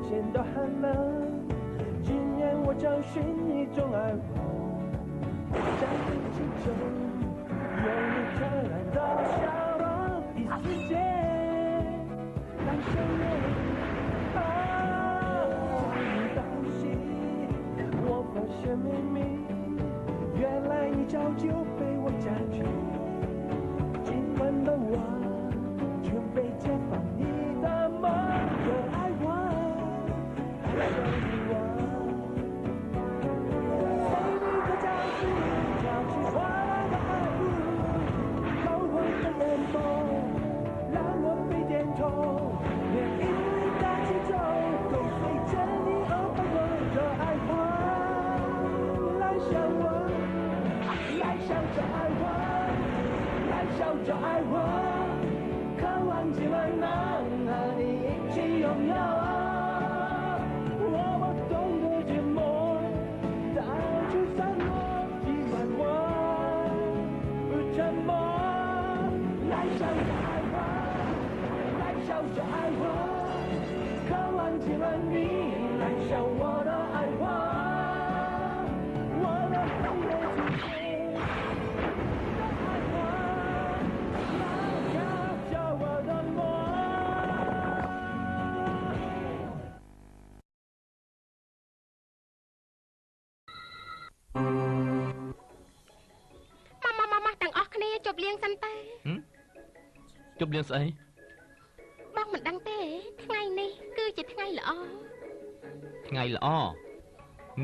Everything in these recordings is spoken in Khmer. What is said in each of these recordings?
线都寒冷。今年我找寻一种爱火，在空气中有你灿烂的笑容，一世界让生命你的呼吸，我发现秘密，原来你早就被我占据。今晚的我准备解放你的梦，热爱我，爱上你我。随你的脚步，跳起哗啦的爱舞，高昂的脸庞让我被点透，连引领的节奏都随着你而摆动，热爱我，来向我，来向着爱我，来笑着爱我，渴望今晚能和你一起拥有。我懂得沉默，带去散落，今晚我不沉默。来向着爱我，来笑着爱我，渴望今晚你来向我的爱我，我的黑夜之间的爱我，来叫我的梦。ម៉ាទាំងអស់គ្នាជប់លៀងសិនទៅជប់លៀងស្អីបងមិនដឹងទេថ្ងៃនេះគឺជាថ្ងៃល្អថ្ងៃល្អ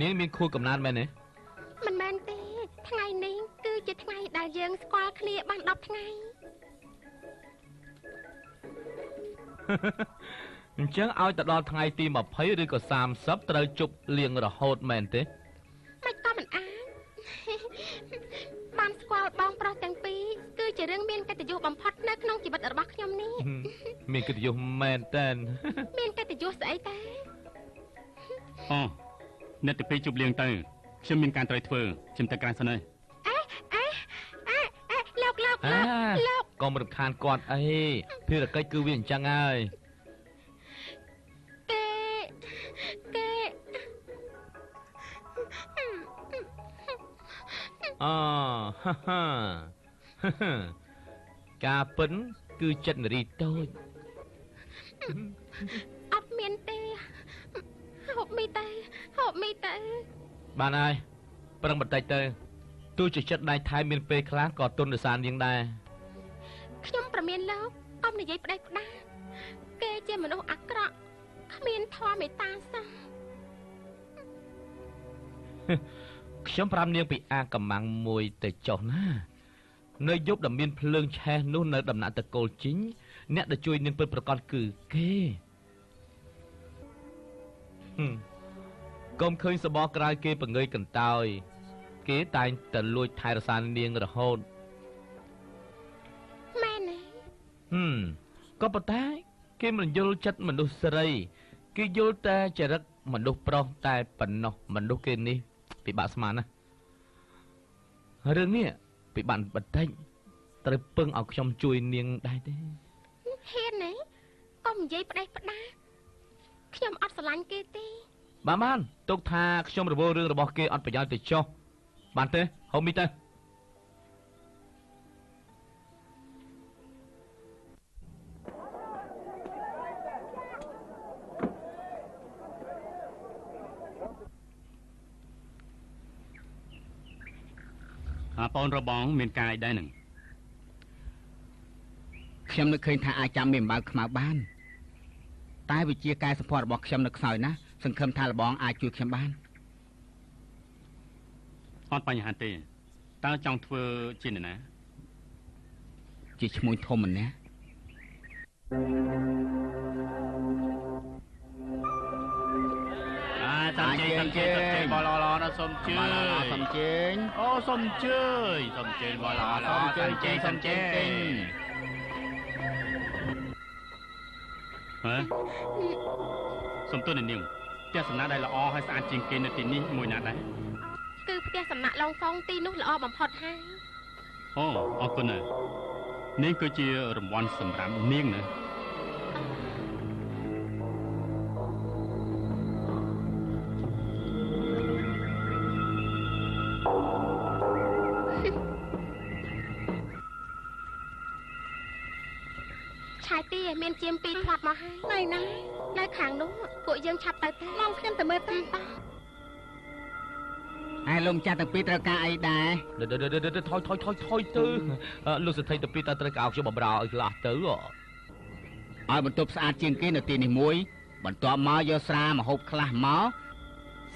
នាងមានខួបកំណើតមែនទេមិនមែនទេថ្ងៃនេះគឺជាថ្ងៃដែលយើងស្គាល់គ្នាបាន10ថ្ងៃ អញ្ចឹងឲ្យទៅដល់ថ្ងៃទី20ឬក៏30ត្រូវជប់លៀងរហូតមែនទេមិនក៏មិនអាច បានស្គាល់បងប្រុសទាំងពីរគឺជារឿងមានកិត្តិយសបំផុតនៅក្នុងជីវិតរបស់ខ្ញុំនេះ មានកិត្តិយសមែនតើ មានកិត្តិយសស្អីទេអូអ្នកទី2ជប់លៀងទៅខ្ញុំមានការត្រូវធ្វើខ្ញុំទៅក្រៅសិនហើយលោក កុំរំខានគាត់អីភារកិច្ចគឺវាអញ្ចឹងហើយគេ ការពិនគឺចិត្តនារីតូច អត់មានទេហូបមីទៅបានហើយប្រឹងបន្តិចទៅទោះជាចិត្តដៃថៃមានពេលខ្លះក៏ទុនរសានាងដែរ ខ្ញុំប្រមានលោកកុំនិយាយផ្ដេសផ្ដាសគេជាមនុស្សអាក្រក់គ្មានធម៌មេត្តាសោះ ខ្ញុំប្រាប់នាងពីអាកំមាំងមួយទៅចុះណានៅយប់ដែលមានភ្លើងឆេះនោះនៅដំណាក់តកូលជីងអ្នកដែលជួយនាងពិតប្រាកដគឺគេកុំឃើញសបក្រៅគេបង្ងើយកន្តើយគេតែងតែលួចថែរក្សានាងរហូត មែនទេ ក៏ប៉ុន្តែគេមិនយល់ចិត្តមនុស្សស្រីគេយល់តែចរិតមនុស្សប្រុសតែប៉ុណ្ណោះមនុស្សគេនេះពិបាកស្មានណារឿងនេះពិបាកបន្តិចត្រូវពឹងឲ្យខ្ញុំជួយនាងដែរទេ ហ៊ានទេកុំនិយាយផ្ដេសផ្ដាសខ្ញុំអត់ស្រឡាញ់គេទេ បានទុកថាខ្ញុំរវល់រឿងរបស់គេអត់ប្រយោជន៍ទៅចុះបានទេហូបមីទៅបងរបងមានការអីដែរនឹង ខ្ញុំនឹកឃើញថាអាចចាំមានអំបៅខ្មៅបានតែវិជាការសម្ផស្សរបស់ខ្ញុំនៅខ្សោយណាស់សង្ឃឹមថាលបងអាចជួយខ្ញុំបានអត់បញ្ហាទេតើចង់ធ្វើជានរណាជាឈ្មោះធំម្នាក់ សំជើញបលឡណាសំជើញអូសំជើញបលឡសំជើញហ៎សំទោសនាងផ្ទះសំណាក់ដែលល្អហើយស្អាតជាងគេនៅទីនេះមួយណាដែរ គឺផ្ទះសំណាក់ឡុងហ្វុងទីនោះល្អបំផុតហើយ អូអរគុណណាស់នេះគឺជារង្វាន់សម្រាប់នាងណា អ ឆាយទីឲ្យមានជាមពីរធាត់មកហើយណៃណានៅខាងនោះពួកយើងឆាប់ទៅទេមកខ្ញុំទៅមើលទៅហើយលោកម្ចាស់ទាំងពីរត្រូវការអីដែរថយទៅលោកសេដ្ឋីទាំងពីរតើត្រូវការខ្ញុំបម្រើឲ្យខ្លះទៅឲ្យបន្ទប់ស្អាតជាងគេនៅទីនេះមួយបន្ទាប់មកយកស្រាម្ហូបខ្លះមក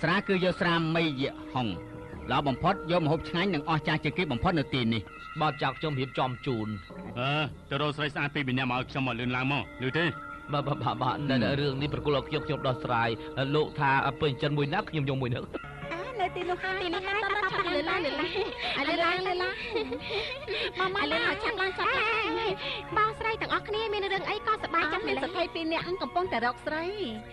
ស្រាគឺយកស្រាមីយៈហុងល្អបំផុតយកម្ហូបឆ្ងាញ់និងអស្ចារ្យជាងគេបំផុតនៅទីនេះបាទចាក់ខ្ញុំរៀបចំជូនទៅរកស្រីស្អាតពីរនាក់មកឲ្យខ្ញុំមកលឿនឡើងមកលឺទេបាទរឿងនេះប្រគល់ឲ្យខ្ញុំដោះស្រាយលោកថាពេញចិនមួយណាខ្ញុំយកមួយនោះនៅទីនោះហើយទីនេះហើយតើឆាប់លើឡើងមកឆាប់ឡើងឆាប់បងស្រីទាំងអស់គ្នាមានរឿងអីក៏សប្បាយចិត្តមានសក្តិពីរនាក់កំពុងតែរកស្រី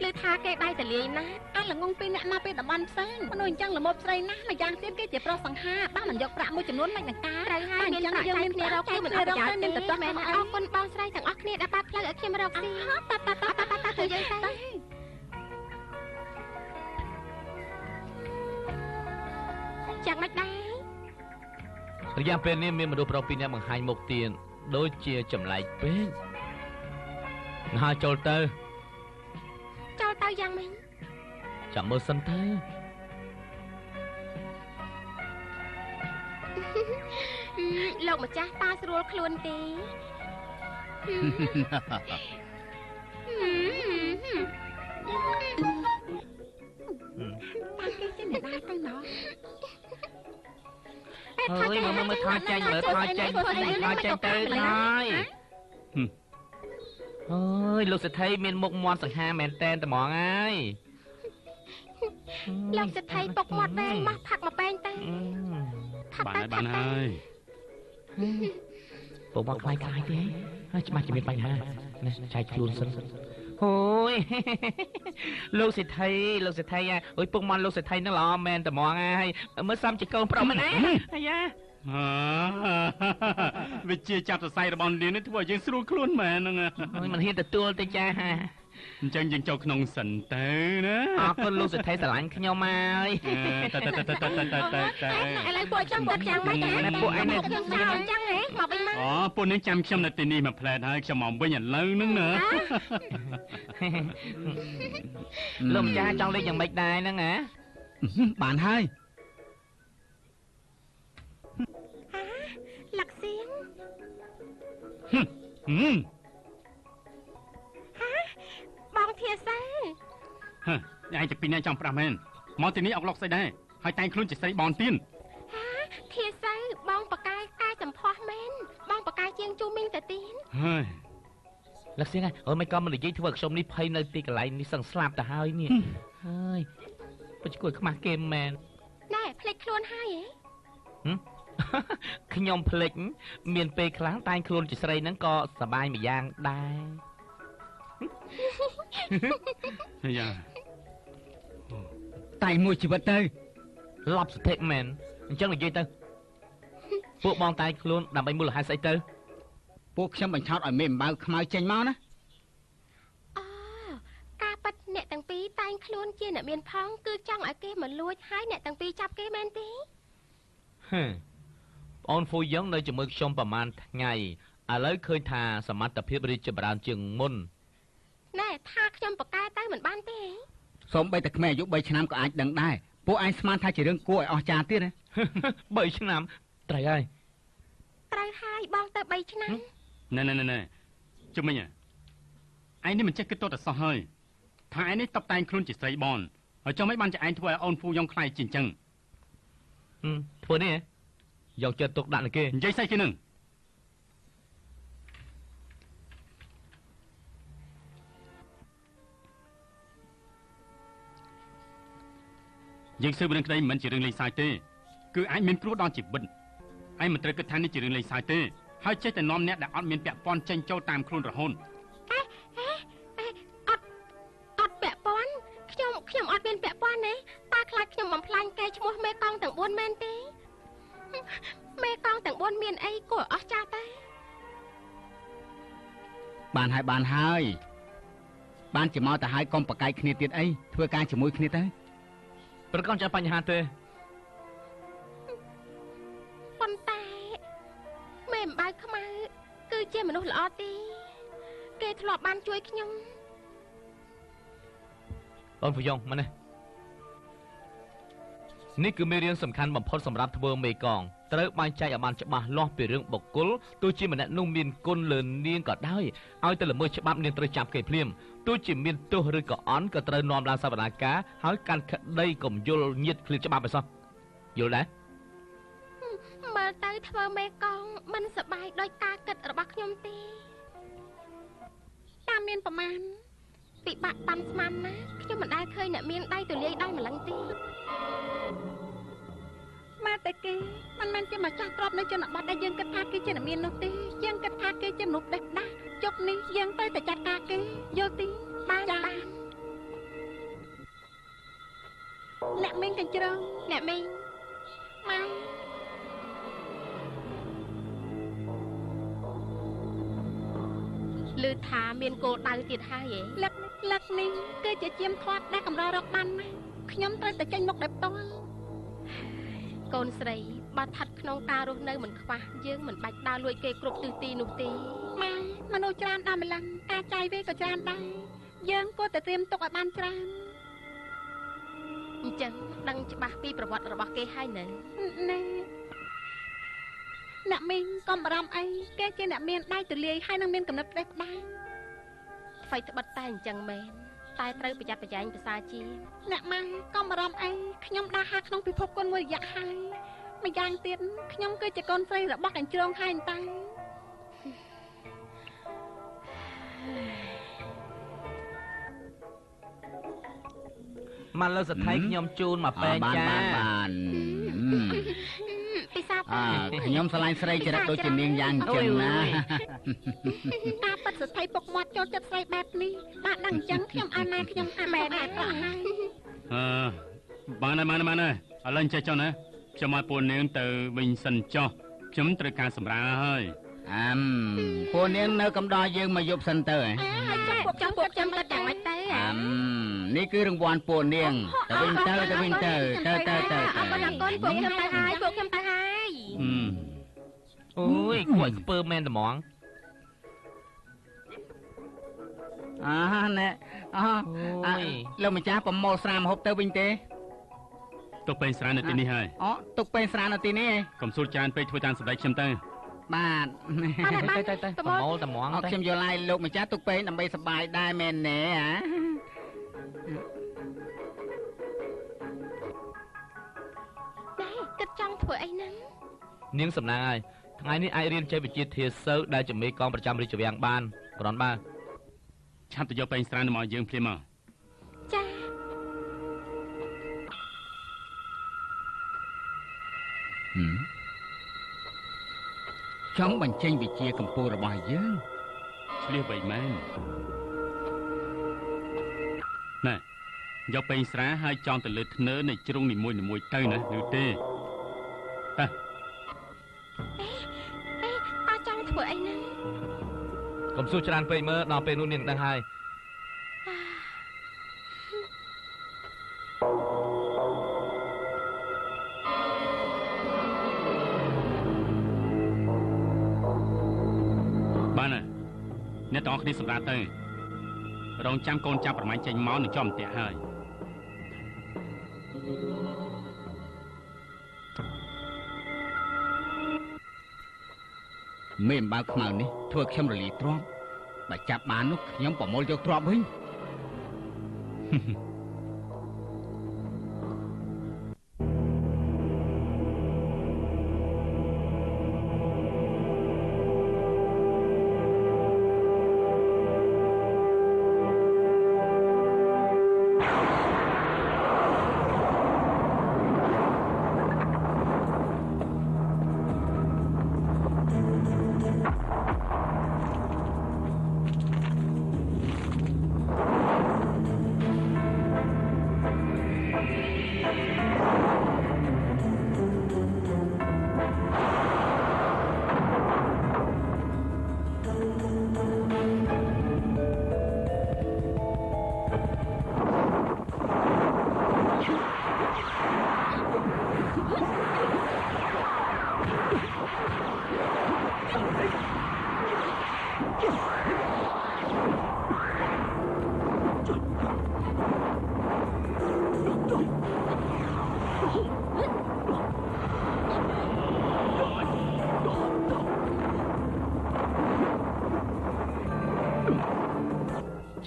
ឮថាគេដៃតលាយណាស់អាល្ងងពីរនាក់មកពីតំបន់ផ្សេងមនុស្សអញ្ចឹងល្មមស្រីណាស់ម្យ៉ាងទៀតគេជាប្រុសសង្ហាបានមិនយកប្រាក់មួយចំនួនមិននឹងការត្រូវហើយមានប្រាក់យើងមានគ្នារកគឺមិនអត់ប្រយោជន៍មានតែទៅមែនអរគុណបងស្រីទាំងអស់គ្នាដែលបើកផ្លូវឲ្យខ្ញុំរកស៊ីតើយើងទៅយ៉ាងម៉េចដែររយៈពេលនេះមានមនុស្សប្រុសពីរនាក់បង្ហាញមុខទៀតដូចជាចម្លែកពេកហើយចូលទៅយ៉ាងម៉េចចាំមើលសិនទៅលោកម្ចាស់តើស្រួលខ្លួនទេតាគេចេញដែរទៅណោះហើយមើលថយចេញទៅហើយអើយលោកសេដ្ឋីមានមុខមាត់សង្ហាមែនតែនត្មងហើយលោកសេដ្ឋីពុកមាត់វែងមកផាក់មកបែងទៅបានហើយពុកមកខ្លាយទេហើយច្បាស់ជាមានបញ្ហានេះចែកខ្លួនសិនអូយលោកសេដ្ឋីអើយពុកមាត់លោកសេដ្ឋីនឹងល្អមែនត្មងហើយមើលសំជាកូនប្រុសមែនអាយ៉ាវិជាចាប់សរសៃរបស់នាងនេះធ្វើឲ្យយើងស្រួលខ្លួនមែនហ្នឹងហើយមិនហ៊ានទទួលទេចាអញ្ចឹងយើងចូលក្នុងសិនទៅណាអរគុណលោកសេដ្ឋីស្រឡាញ់ខ្ញុំហើយទៅឥឡូវពួកចាំគាត់ចាំមិនដែរពួកឯងនេះខ្ញុំចាំអញ្ចឹងហ៎មកវិញមកពួកនេះចាំខ្ញុំនៅទីនេះមួយផ្លែតហើយខ្ញុំមកវិញឥឡូវហ្នឹងណាលោកម្ចាស់ចង់លេងយ៉ាងម៉េចដែរហ្នឹងហ៎បានហើយលាក់សៀងបងធាសាឯងទៅពីណាចង់ប្រាស់មែនមកទីនេះអុកឡុកស្អីដែរហើយតែងខ្លួនជាស្រីបនទៀនធាសាបងបកាយកាយសម្ផស្សមែនបងបកាយជាងជូមីងទៅទៀនហើយលាក់សៀងអើមិនក៏មិននិយាយធ្វើឲ្យខ្ញុំនេះភ័យនៅទីកន្លែងនេះសឹងស្លាប់ទៅហើយនេះហើយបើជួយខ្មាស់គេមែនណែភ្លេចខ្លួនហើយហ៎ខ្ញុំភ្លេចមានពេលខ្លះតែងខ្លួនជាស្រីហ្នឹងក៏សប្បាយមួយយ៉ាងដែរយ៉ាតែមួយជីវិតទៅឡប់ស្ថិតមែនអញ្ចឹងនិយាយទៅពួកបងតែងខ្លួនដើម្បីមូលហេតុស្អីទៅពួកខ្ញុំបញ្ឆោតឲ្យមេអំបៅខ្មៅចេញមកណាការប៉ັດអ្នកទាំងពីរតែងខ្លួនជាអ្នកមានផងគឺចង់ឲ្យគេមកលួចហើយអ្នកទាំងពីរចាប់គេមែនទេអូនហ្វូយ៉ងនៅជាមួយខ្ញុំប្រហែលថ្ងៃឥឡូវឃើញថាសមត្ថភាពរីកចម្រើនជាងមុនណែថាខ្ញុំប្រកែទៅមិនបានទេសូមបីតែក្មេងអាយុ3ឆ្នាំក៏អាចដឹងដែរពួកឯងស្មានថាជារឿងគួរឲ្យអស្ចារ្យទៀតណា3ឆ្នាំត្រូវហើយបងទៅ3ឆ្នាំណែជុំមិញឯងនេះមិនចេះគិតទៅតែសោះហើយថាឯងនេះតបតែងខ្លួនជាស្រីបនហើយចុះមិនបានជាឯងធ្វើឲ្យអូនហ្វូយ៉ងខ្លាយជាអញ្ចឹងធ្វើនេះយកចិត្តទុកដាក់លើគេនិយាយស្អីគេនឹងយើងស៊ើបរឿងក្តីមិនជារឿងលេងសើចទេគឺអាចមានគ្រោះដល់ជីវិតឯងមិនត្រូវគិតថានេះជារឿងលេងសើចទេហើយចេះតែនាំអ្នកដែលអត់មានពាក់ព័ន្ធចេញចូលតាមខ្លួនរហូតអត់ពាក់ព័ន្ធខ្ញុំអត់មានពាក់ព័ន្ធទេតើខ្លាចខ្ញុំបំផ្លាញគេឈ្មោះមេកងទាំង4មែនទេមេកងទាំង4មានអីគួរអស្ចារ្យទេបានហើយបានជាមកទៅហើយកុំប្រកែកគ្នាទៀតអីធ្វើការជាមួយគ្នាទៅប្រកបចាបញ្ហាទេប៉ុន្តែមេអំបៅខ្មៅគឺជាមនុស្សល្អទេ គេធ្លាប់បានជួយខ្ញុំ អូនប្រយ៉ងមកនេះនេះគឺមេរៀនសំខាន់បំផុតសម្រាប់ធ្វើមេកងត្រូវបែងចែកឲ្យបានច្បាស់លាស់ពីរឿងបុគ្គលទោះជាម្នាក់នោះមានគុណលើនាងក៏ដោយឲ្យតែល្មើសច្បាប់នាងត្រូវចាប់គេភ្លាមទោះជាមានទោសឬក៏អន់ក៏ត្រូវនាំឡើងសវនាការហើយកាន់ក្តីកុំយល់ញាតឃ្លាតច្បាប់ឲ្យសោះយល់ដែរមើលទៅធ្វើមេកងមិនសប្បាយដោយការគិតរបស់ខ្ញុំទេតាមមានប្រមាណពិបាកប៉ាន់ស្មានណាខ្ញុំមិនដែលឃើញអ្នកមានដៃទលាយដោយម្លឹងទេមកតែគេមិនមែនជាម្ចាស់ទ្រព្យនៅជនបទដែលយើងគិតថាគេជាអ្នកមាននោះទេយើងគិតថាគេជាមនុស្សដេះដាស់ជប់នេះយើងទៅតែចាត់ការគេយល់ទេបានអ្នកមីងកញ្ជ្រងអ្នកមីងមកឮថាមានគោលដៅទៀតហើយលឹកនេះគឺជាជាមធាត់ដែលកម្ររកបានណាខ្ញុំត្រូវតែចេញមុខដោយផ្ទាល់កូនស្រីបើស្ថិតក្នុងការរស់នៅមិនខ្វះយើងមិនបាច់ដើរលួចគេគ្រប់ទិសទីនោះទេម៉ែមនុស្សច្រើនដល់ម្លឹងការចាយវាក៏ច្រើនដែរយើងគួរតែត្រៀមទុកឲ្យបានច្រើនអញ្ចឹងដឹងច្បាស់ពីប្រវត្តិរបស់គេហើយនៅណែអ្នកមីងកុំបារម្ភអីគេជាអ្នកមានដៃទលាយហើយនឹងមានកំណត់ផ្ដេសផ្ដាស់ថ្មីត្បិតតែអញ្ចឹងមែនតែត្រូវប្រយ័ត្នប្រយែងភាសាជាអ្នកម៉ែកុំបារម្ភអីខ្ញុំដើរហាក្នុងពិភពគុណមួយរយៈហើយម្យ៉ាងទៀតខ្ញុំគឺជាកូនស្រីរបស់កញ្ជ្រងហើយអញ្ចឹងមកលើសថៃខ្ញុំជូនមកពេងចាបានពិសាខ្ញុំឆ្លាញ់ស្រីចរិតដូចជានាងយ៉ាងអញ្ចឹងណាការប៉ັດសថៃពុកមាត់ចូលចិត្តស្រីបែបនេះបាទដឹងអញ្ចឹងខ្ញុំអាណាខ្ញុំអាមែនអត់ហើយបានហើយឥឡូវចេះចុះណាខ្ញុំឲ្យពួកនាងទៅវិញសិនចុះខ្ញុំត្រូវការសម្រាហើយពួកនាងនៅកំដរយើងមកយប់សិនទៅហើយចាំពួកខ្ញុំគិតយ៉ាងម៉េចទៅនេះគឺរង្វាន់ពួកនាងទៅវិញទៅអរគុណអរគុណពួកខ្ញុំទៅហើយអូយគួរស្ពើមែនត្មងណែលោកម្ចាស់ប្រមូលស្រាម្ហូបទៅវិញទេទុកពេញស្រានៅទីនេះហើយទុកពេញស្រានៅទីនេះកុំសួរច្រើនពេកធ្វើតាមសម្ដីខ្ញុំទៅបាទទៅប្រមូលត្មងទៅខ្ញុំយល់ហើយលោកម្ចាស់ទុកពេញដើម្បីសប្បាយដែរមែនទេគិតចង់ធ្វើអីហ្នឹងនាងសំណាងហើយថ្ងៃនេះអាចរៀនចេះវិជ្ជាធាសូវដែលជំនាញកងប្រចាំរាជវាំងបានគ្រាន់បើឆាប់ទៅយកពេញស្រានមកយើងភ្លាមមកចាចង់បញ្ចេញវិជ្ជាកម្ពុជារបស់យើងឆ្លៀសបីមែនណែយកពេញស្រាហើយចងទៅលើធ្នើនៃជ្រុងនីមួយទៅណាឬទេចង់ធ្វើអីហ្នឹងកុំសួរច្រើនពេកមើលដល់ពេលនោះនាងដឹងហើយបានហើយអ្នកទាំងអស់គ្នាសម្រាប់ទៅរងចាំកូនចាប់ប្រមាញ់ចេញមកនឹងចំផ្ទះហើយមេអំបៅខ្មៅនេះធ្វើខ្ញុំរលាយទ្រាំបើចាប់បាននោះខ្ញុំប្រមូលយកទ្រាំវិញ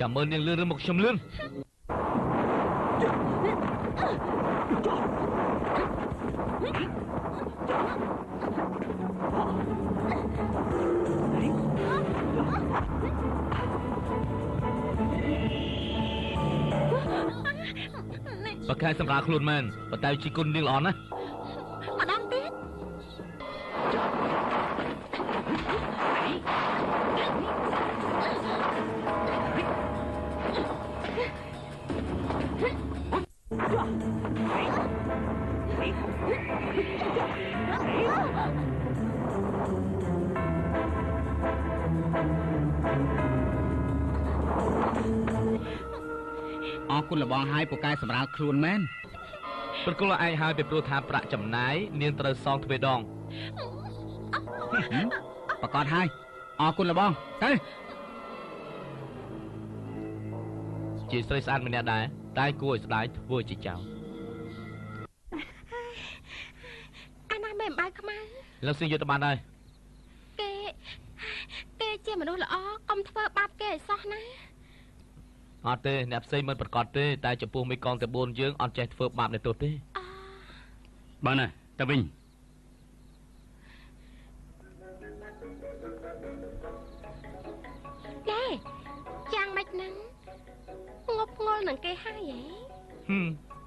ចាំមើលនាងលឿនឬមកខ្ញុំលឿនបកែសម្រាប់ខ្លួនមែនប៉ុន្តែជីគុណនាងល្អណាស់ម្ដងទៀតអរគុណលបងហើយពូកែសម្រាប់ខ្លួនមែនប្រគល់ឲ្យឯងហើយពីព្រោះថាប្រាក់ចំណាយនាងត្រូវសងទ្វេដងប្រកាសហើយអរគុណលបងទៅជាស្រីស្អាតម្នាក់ដែរតែគួរឲ្យស្ដាយធ្វើជាចៅអាណាមេអំបៅខ្មៅលើសៀងយកទៅបានហើយគេជាមនុស្សល្អកុំធ្វើបាបគេឲ្យសោះណាអត់ទេអ្នកផ្សេងមិនប្រកាសទេតែចំពោះមេកងតែ4យើងអត់ចេះធ្វើបាបអ្នកទោសទេបានណាទៅវិញគេយ៉ាងម៉េចហ្នឹងងប់ងល់នឹងគេហើយ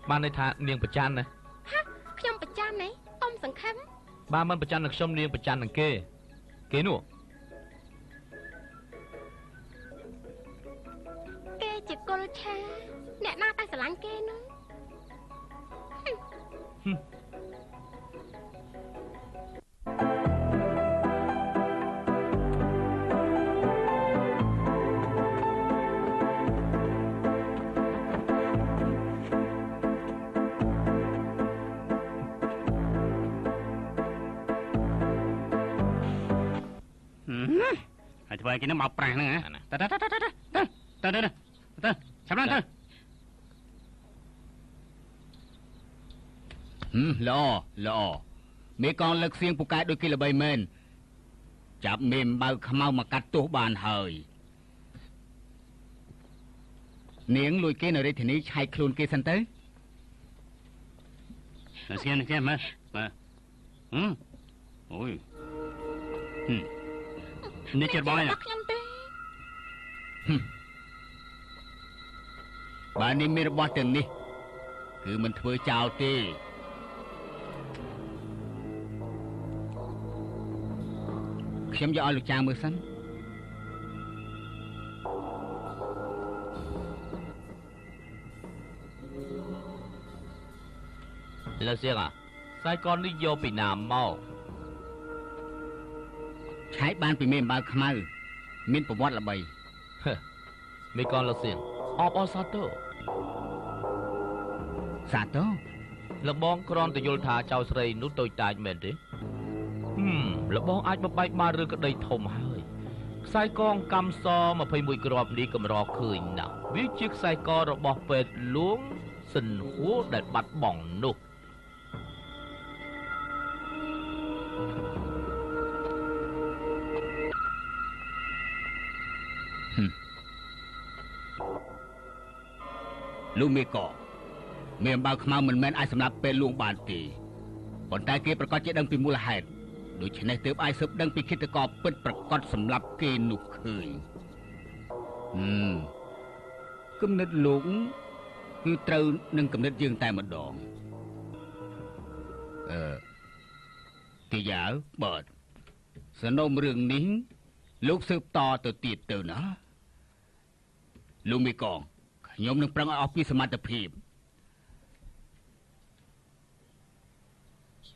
បានន័យថានាងប្រច័ណ្ឌណាខ្ញុំប្រច័ណ្ឌណាកុំសង្ឃឹមបានមិនប្រច័ណ្ឌនឹងខ្ញុំនាងប្រច័ណ្ឌនឹងគេនោះគេជាគុលឆាអ្នកណាតែស្រឡាញ់គេនោះហើយធ្វើឲ្យគេនឹងមកប្រាស់ហ្នឹងហ៎ទៅចាំឡើងទៅល្អមេកងលើកសៀងពូកែដូចគេល្បីមែនចាប់មេអំបៅខ្មៅមកកាត់ទោសបានហើយនាងលួចគេនៅរាជធានីឆែកខ្លួនគេសិនទៅស្គែនមើលអូយនេះជាបងណាខ្ញុំទេបើនេះមានរបស់ទាំងនេះគឺមិនធ្វើចោលទេខ្ញុំយកឲ្យលោកចាងមើលសិនលើសៀងខ្សែកនេះយកពីណាមកឆែកបានពីមេអំបៅខ្មៅមានប្រវត្តិល្បីមេកនលើសៀងអបអរសាទរលបងគ្រាន់តែយល់ថាចៅស្រីនោះតូចតាចមែនទេលបងអាចបំបែកបានរឿងក្តីធំហើយខ្សែកកម្មស21គ្រាប់នេះកម្រឃើញណាស់វាជាខ្សែករបស់ពេទ្យលួងសិនហួរដែលបាត់បង់នោះលោកមេកមេអំបៅខ្មៅមិនមែនអាចសម្រាប់ពេលលួងបានទេប៉ុន្តែគេប្រកាសជាដឹងពីមូលហេតុដូច្នេះទើបអាចស៊ើបដឹងពីឃាតករពិតប្រកបសម្រាប់គេនោះឃើញគំនិតលោកគឺត្រូវនឹងគំនិតយើងតែម្ដងគេយ៉ាវបើសំណុំរឿងនេះលោកស៊ើបតទៅទៀតទៅណាលោកមេកងខ្ញុំនឹងប្រឹងឲ្យអស់ពីសមត្ថភាព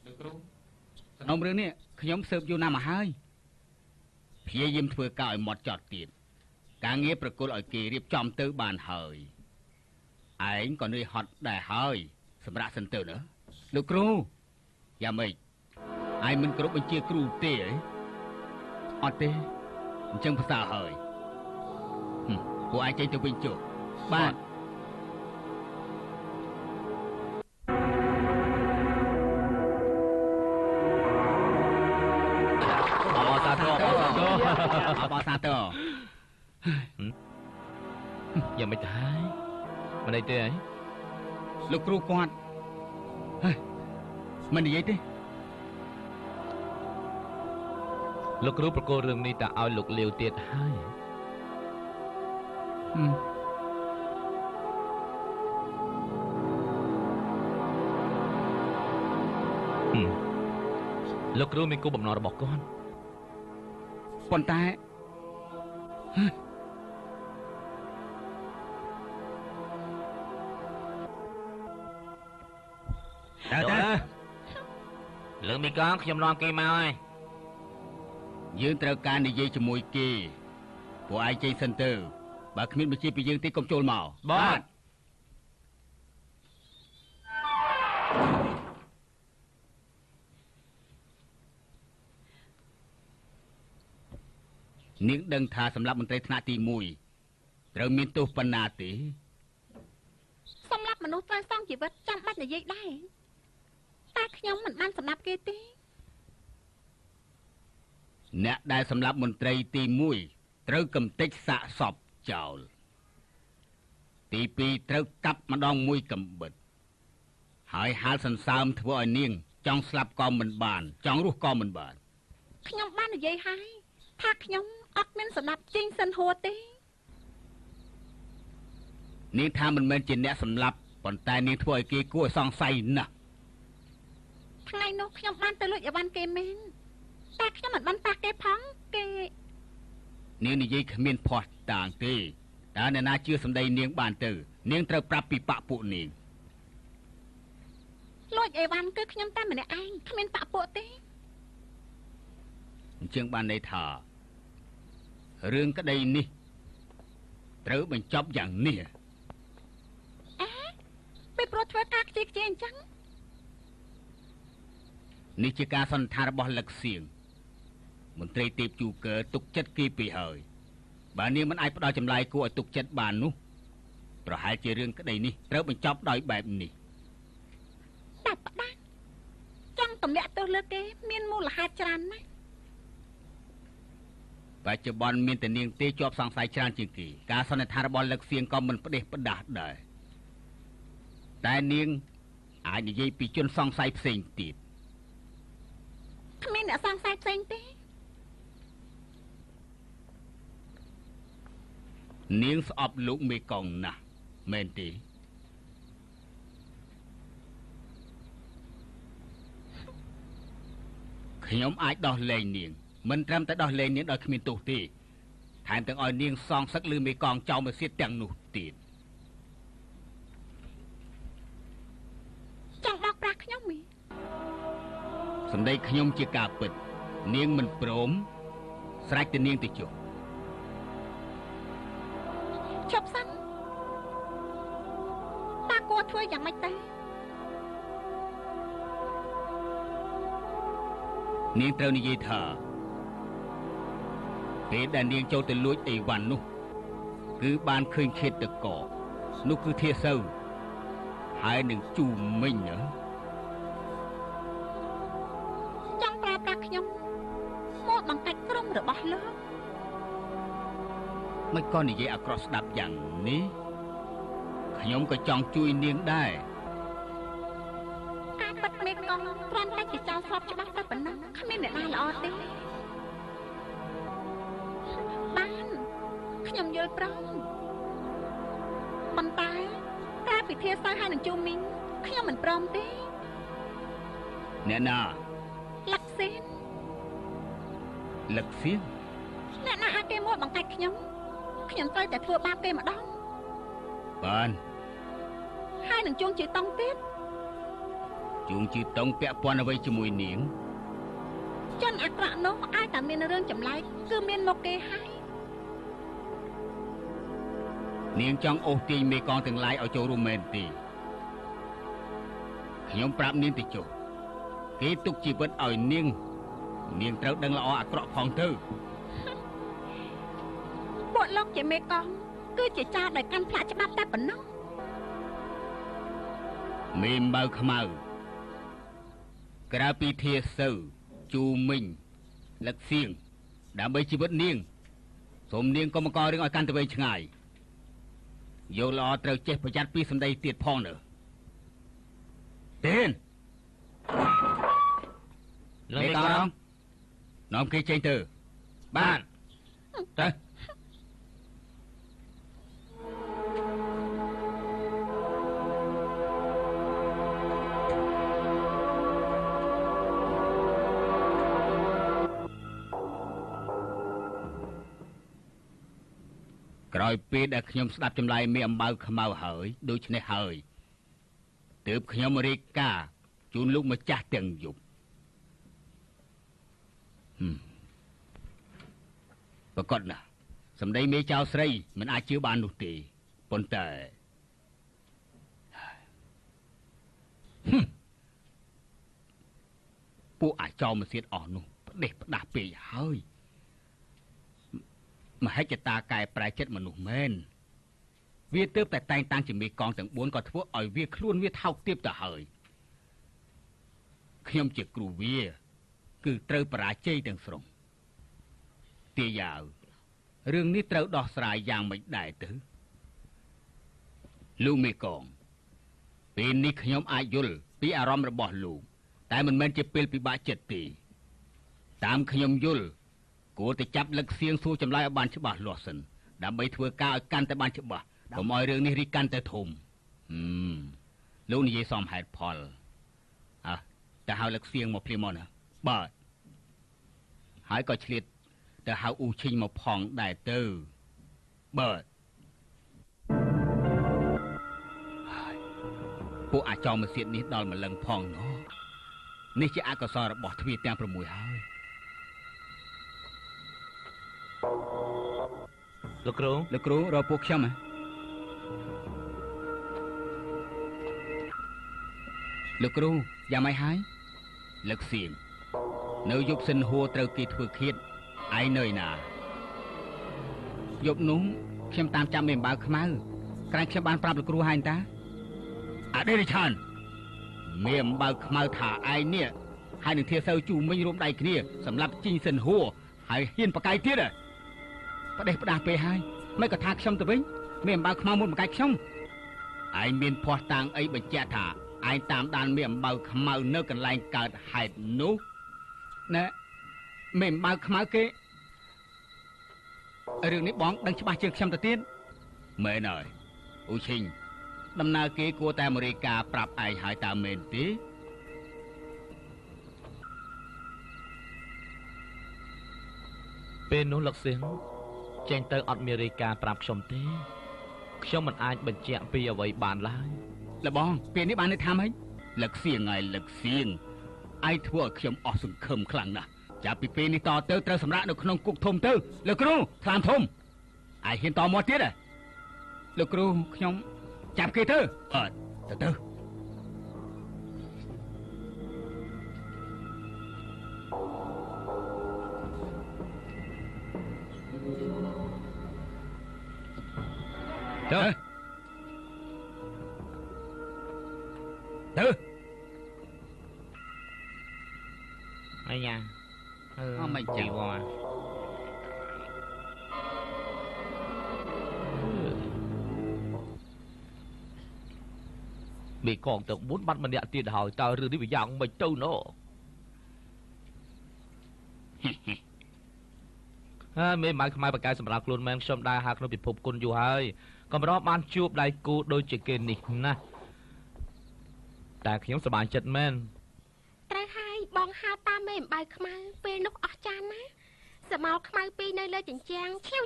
លោកគ្រូសំណុំរឿងនេះខ្ញុំស៊ើបយូរណាស់មកហើយព្យាយាមធ្វើការឲ្យម៉ត់ចត់ទៀតការងារប្រគល់ឲ្យគេរៀបចំទៅបានហើយឯងក៏នឿយហត់ដែរហើយសម្រាប់សិនទៅណាលោកគ្រូយ៉ាងម៉េចឯងមិនគ្រប់បញ្ជាគ្រូទេអត់ទេអញ្ចឹងភាសាហើយពួកឯងចេញទៅវិញចុះបាទអបអរសាទរ យ៉ាងមិនទៅហើយមិនអីទេអី លោកគ្រូគាត់ហេមិននិយាយទេ លោកគ្រូប្រកល់រឿងនេះតើឲ្យលោកលាវទៀតហើយលោកគ្រូមានគោលបំណងរបស់គាត់ប៉ុន្តែតើលើមីកងខ្ញុំនាំគេមកហើយយើងត្រូវការនិយាយជាមួយគេពួកឯងចេញសិនទៅបើគ្មានបញ្ជាពីយើងទេកុំចូលមកបាទនាងដឹងថាសម្រាប់មន្ត្រីថ្នាក់ទី1ត្រូវមានទោសប៉ុណ្ណាទេសម្រាប់មនុស្សត្រូវសងជីវិតចាំបាច់និយាយដែរតែខ្ញុំមិនបានសម្រាប់គេទេអ្នកដែលសម្រាប់មន្ត្រីទី1ត្រូវកំទេចសាកសពចោលទី2ត្រូវកាប់ម្ដងមួយកំបិតហើយហាលសន្សើមធ្វើឲ្យនាងចង់ស្លាប់ក៏មិនបានចង់រស់ក៏មិនបានខ្ញុំបាននិយាយហើយថាខ្ញុំអត់មានសម្រាប់ចេញសិនហួរទេនាងថាមិនមែនជាអ្នកសម្លាប់ប៉ុន្តែនាងធ្វើឲ្យគេគួរឲ្យសង្ស័យណាស់ថ្ងៃនោះខ្ញុំបានទៅលួចអីវ៉ាន់គេមែនតែខ្ញុំមិនបានប៉ះគេផងគេនាងនិយាយគ្មានភ័ស្តុតាងទេតើអ្នកណាជឿសម្ដីនាងបានទៅនាងត្រូវប្រាប់ពីបកពួកនាងលួចអីវ៉ាន់គឺខ្ញុំតែម្នាក់ឯងគ្មានបកពួកទេអញ្ចឹងបានន័យថារឿងក្តីនេះត្រូវបញ្ចប់យ៉ាងនេះពេលព្រោះធ្វើការខ្ជិលខ្ជាអញ្ចឹងនេះជាការសន្និដ្ឋានរបស់លឹកសៀងមន្ត្រីទេពជូកើទុកចិត្តគេពីហើយបើនាងមិនអាចផ្ដល់ចម្លើយគួរឲ្យទុកចិត្តបាននោះប្រហែលជារឿងក្តីនេះត្រូវបញ្ចប់ដោយបែបនេះតែផ្ដាច់ចង់ទម្លាក់ទោសលើគេមានមូលហេតុច្រើនណាស់បច្ចុប្បន្នមានតែនាងទេជាប់សង្ស័យច្រើនជាងគេការសន្និដ្ឋានរបស់លឹកសៀងក៏មិនផ្ដេសផ្ដាស់ដែរតែនាងអាចនិយាយពីជនសង្ស័យផ្សេងទៀតគ្មានអ្នកសង្ស័យផ្សេងទេនាងស្អប់លោកមេកងណាស់មែនទេខ្ញុំអាចដោះលែងនាងមិនត្រឹមតែដោះលែងនាងដោយគ្មានទោសទេថែមទាំងឲ្យនាងសងសឹកលើមេកងចោលមកសៀតទាំងនោះទៀតចង់បោកប្រាស់ខ្ញុំមីសម្ដីខ្ញុំជាការពិតនាងមិនព្រមស្រេចតែនាងទៅចុះជប់សិនតើគួរធ្វើយ៉ាងម៉េចទៅនាងត្រូវនិយាយថាពេលដែលនាងចូលទៅលួចអីវ៉ាន់នោះគឺបានឃើញខេតតកនោះគឺធាសៅហើយនឹងជូមិញចង់ប្រើប្រាស់ខ្ញុំមកបង្កាច់ក្រុមរបស់លោកមិនក៏និយាយអាក្រក់ស្ដាប់យ៉ាងនេះខ្ញុំក៏ចង់ជួយនាងដែរការបាត់មេកងគ្រាន់តែជាចោលស្របច្បាប់តែប៉ុណ្ណឹងគ្មានអ្នកណាល្អទេបានខ្ញុំយល់ព្រមប៉ុន្តែការពិភាក្សាហើយនឹងជូមីងខ្ញុំមិនព្រមទេអ្នកណាលឹកសៀនអ្នកណាអាចគេមកបង្កាច់ខ្ញុំត្រូវតែធ្វើបាបគេម្ដងបានហើយនឹងជួងជឿតង់ទៀតជួងជឿតង់ពាក់ព័ន្ធអ្វីជាមួយនាងជនអាក្រក់នោះអាចតែមានរឿងចម្លែកគឺមានមកគេហើយនាងចង់អូសទាញមេកងទាំងឡាយឲ្យចូលរួមមែនទេខ្ញុំប្រាប់នាងទៅចុះគេទុកជីវិតឲ្យនាងត្រូវដឹងល្អអាក្រក់ផងទៅពួកលោកជាមេកងគឺជាចៅដែលកាន់ផ្លាកច្បាប់តែប៉ុណ្ណោះមេម៉ៅខ្មៅក្រៅពីធាសៅជូមិញលឹកសៀងដើម្បីជីវិតនាងសូមនាងកុំបង្ករឿងឲ្យកាន់ទៅវែងឆ្ងាយ យកល្អត្រូវចេះប្រយ័ត្នពីសម្ដីទៀតផងនៅទៀនលើកករងនាំគេចេញទៅបានទៅក្រោយពេលដែលខ្ញុំស្ដាប់ចម្លើយមេអំបៅខ្មៅហើយដូច្នេះហើយទើបខ្ញុំរាយការណ៍ជូនលោកម្ចាស់ទាំងយប់ប្រកបណាស់សម្ដីមេចៅស្រីមិនអាចជឿបាននោះទេប៉ុន្តែពួកអាចោមកទៀតអស់នោះផ្ដេសផ្ដាស់ពេកហើយមហិច្ឆតាកែប្រែចិត្តមនុស្សមែនវាទើបតែតែងតាំងជាមេកងទាំង4ក៏ធ្វើឲ្យវាខ្លួនវាថោកទាបទៅហើយខ្ញុំជាគ្រូវាគឺត្រូវបរាជ័យទាំងស្រុងទាយ៉ាវរឿងនេះត្រូវដោះស្រាយយ៉ាងម៉េចដែរទៅលោកមេកងពេលនេះខ្ញុំអាចយល់ពីអារម្មណ៍របស់លោកតែមិនមែនជាពេលពិបាកចិត្តទេតាមខ្ញុំយល់គួរតែចាប់លឹកសៀងសួរចម្លើយឲ្យបានច្បាស់លាស់សិនដើម្បីធ្វើការឲ្យកាន់តែបានច្បាស់កុំឲ្យរឿងនេះរីកកាន់តែធំលោកនិយាយសមហេតុផលតែហៅលឹកសៀងមកភ្លាមមកណាបាទហើយក៏ឆ្លៀតទៅហៅអ៊ូឈិញមកផងដែរទៅបាទពួកអាចោមសៀតនេះដល់ម្លឹងផងណោះនេះជាអកុសលរបស់ទ្វារទាំង6ហើយលោកគ្រូរកពួកខ្ញុំលោកគ្រូយ៉ាងម៉េចហើយលឹកសៀងនៅយប់សិនហួរត្រូវគេធ្វើឃាតឯងនៅណាយប់នោះខ្ញុំតាមចាំមេអំបៅខ្មៅក្រែងខ្ញុំបានប្រាប់លោកគ្រូហើយតាអដេរិឆានមេអំបៅខ្មៅថាឯងនេះហើយនឹងធាសៅជូមិញរួមដៃគ្នាសម្រាប់ជីងសិនហួរហើយហ៊ានបកាយទៀតផ្ដេសផ្ដាស់ពេកហើយមិនក៏ថាខ្ញុំទៅវិញមេអំបៅខ្មៅមុនបកាយខ្ញុំឯងមានភ័ស្តុតាងអីបញ្ជាក់ថាឯងតាមដានមេអំបៅខ្មៅនៅកន្លែងកើតហេតុនោះណែមេអំបៅខ្មៅគេរឿងនេះបងដឹងច្បាស់ជាងខ្ញុំទៅទៀតមែនហើយអ៊ូឈិញដំណើរគេគួរតែមរាយការប្រាប់ឯងហើយតើមែនទេពេលនោះលឹកសៀងចេញទៅអត់មានរាយការណ៍ប្រាប់ខ្ញុំទេខ្ញុំមិនអាចបញ្ជាក់ពីអ្វីបានឡើយលបងពេលនេះបានន័យថាម៉េចលឹកសៀងហើយលឹកសៀងឯងធ្វើឲ្យខ្ញុំអស់សង្ឃឹមខ្លាំងណាស់ចាប់ពីពេលនេះតទៅត្រូវសម្រាប់នៅក្នុងគុកធំទៅលោកគ្រូខ្លាមធំឯងហ៊ានតមកទៀតលោកគ្រូខ្ញុំចាប់គេទៅអត់ទៅអាយ៉ាមិនចឹងមេកងទាំង4បាត់ម្នាក់ទៀតហើយតើរឿងនេះវាយ៉ាងម៉េចទៅណូមេម៉ៅខ្មែរបកកាយសម្រាប់ខ្លួនមែនខ្ញុំដែរហៅក្នុងពិភពគុណយូរហើយកម្របានជួបដៃគូដូចជាគេនេះណាតែខ្ញុំសប្បាយចិត្តមែនត្រូវហើយបងហៅតាមមេអំបៅខ្មៅពេលនោះអស់ចានណាសមោលខ្មៅពីរនៅលើជញ្ជាំងឈៀវ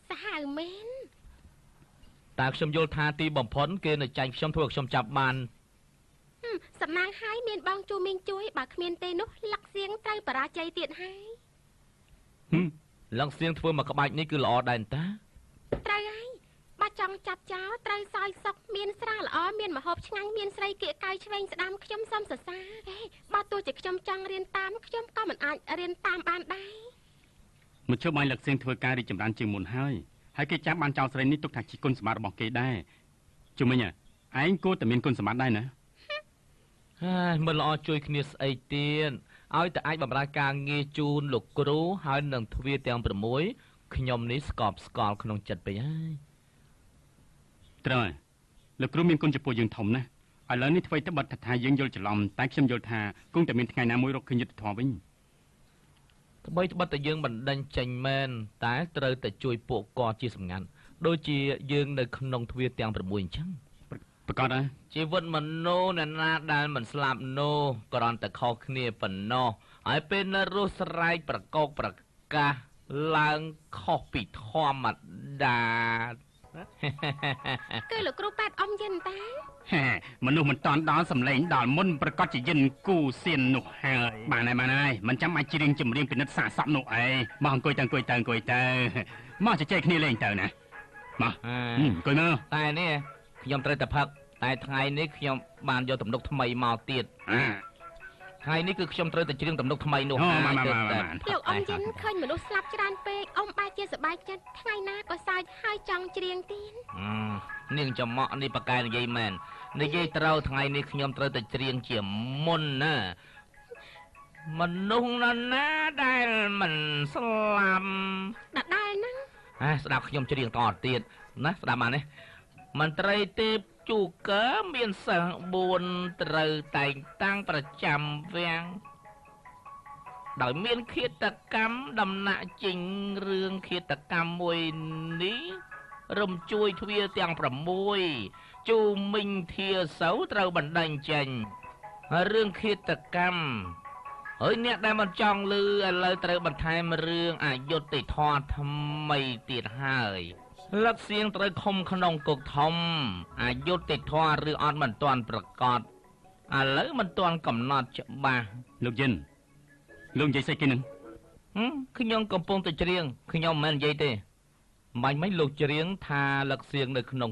សាហាវមែនតែខ្ញុំយល់ថាទីបំផុតគេនៅចាញ់ខ្ញុំធ្វើឲ្យខ្ញុំចាប់បានសំណាងហើយមានបងជួមីងជួយបើគ្មានទេនោះលឹកសៀងត្រូវបរាជ័យទៀតហើយលឹកសៀងធ្វើមកក្បាច់នេះគឺល្អដែរតាត្រូវហើយបើចង់ចាប់ចោលត្រូវសោយសុកមានស្រាល្អមានម្ហូបឆ្ងាញ់មានស្រីគៀកកាយឆ្វេងស្ដាំខ្ញុំសូមសរសើរបើទោះជាខ្ញុំចង់រៀនតាមខ្ញុំក៏មិនអាចរៀនតាមបានដែរមកជើបាញ់លឹកសៀងធ្វើការរីកចម្រើនជាងមុនហើយគេចាំបានចោលស្រីនេះទុកថាជាគុណសម្បត្តិរបស់គេដែរជុំវិញឯងគួរតែមានគុណសម្បត្តិដែរណាមិនល្អជួយគ្នាស្អីទៀតឲ្យតែអាចបម្រើការងារជូនលោកគ្រូហើយនឹងទ្វារទាំង6ខ្ញុំនេះស្កប់ស្កល់ក្នុងចិត្តពេកហើយ ត្រូវលោកគ្រូមានគុណចំពោះយើងធំណាស់ឥឡូវនេះធ្វើទៅបាត់ថាយើងយល់ច្រឡំតែខ្ញុំយល់ថាគង់តែមានថ្ងៃណាមួយរកឃើញយុទ្ធធម៌វិញថ្មីត្បិតតែយើងបណ្ដេញចេញមែនតែត្រូវតែជួយពួកគាត់ជាសម្ងាត់ដូចជាយើងនៅក្នុងទ្វារទាំង6អញ្ចឹងប្រកាសណាជីវិតមនុស្សអ្នកណាដែលមិនស្លាប់នោះគ្រាន់តែខុសគ្នាប៉ុណ្ណោះហើយពេលនៅរស់ស្រែកប្រកោកប្រកាសឡើងខុសពីធម្មតាគឺលោកគ្រូប៉ែតអ៊ំយិនតាមនុស្សមិនតាន់ដល់សម្លេងដល់មុនប្រកាសជាយិនគូសៀននោះហើយបានហើយមិនចាំបាច់ច្រៀងចម្រៀងពិនិត្យសាកសពនោះអីមកអង្គុយទៅមកជជែកគ្នាលេងទៅណាមកអង្គុយមើលតែនេះខ្ញុំត្រូវតែផឹកតែថ្ងៃនេះខ្ញុំបានយកទំនុកថ្មីមកទៀតថ្ងៃនេះគឺខ្ញុំត្រូវតែច្រៀងទំនុកថ្មីនោះហើយលោកអ៊ំយិនឃើញមនុស្សស្លាប់ច្រើនពេកអ៊ំបែរជាសប្បាយចិត្តថ្ងៃណាក៏សើចហើយចង់ច្រៀងទៀតនាងចំម៉ក់នេះប៉ាកែនិយាយមែននិយាយត្រូវថ្ងៃនេះខ្ញុំត្រូវតែច្រៀងជាមុនណាមនុស្សណាដែលមិនស្លាប់ដដែលហ្នឹងស្ដាប់ខ្ញុំច្រៀងតទៀតណាស្ដាប់បានទេមន្ត្រីទេពជូកើមានសិស្ស4ត្រូវតែងតាំងប្រចាំវាំងដោយមានឃាតកម្មដំណាក់ចេញរឿងឃាតកម្មមួយនេះរំជួយទ្វារទាំង6ជូមិញធាសៅត្រូវបណ្ដេញចេញរឿងឃាតកម្មហើយអ្នកដែលមិនចង់ឮឥឡូវត្រូវបន្ថែមរឿងអយុត្តិធម៌ថ្មីទៀតហើយលឹកសៀងត្រូវខំក្នុងគុកធំអយុត្តិធម៌ឬអត់មិនទាន់ប្រកាសឥឡូវមិនទាន់កំណត់ច្បាស់លោកយិនលោកនិយាយស្អីគេនឹងខ្ញុំកំពុងតែច្រៀងខ្ញុំមិនមែននិយាយទេមិនលោកច្រៀងថាលឹកសៀងនៅក្នុង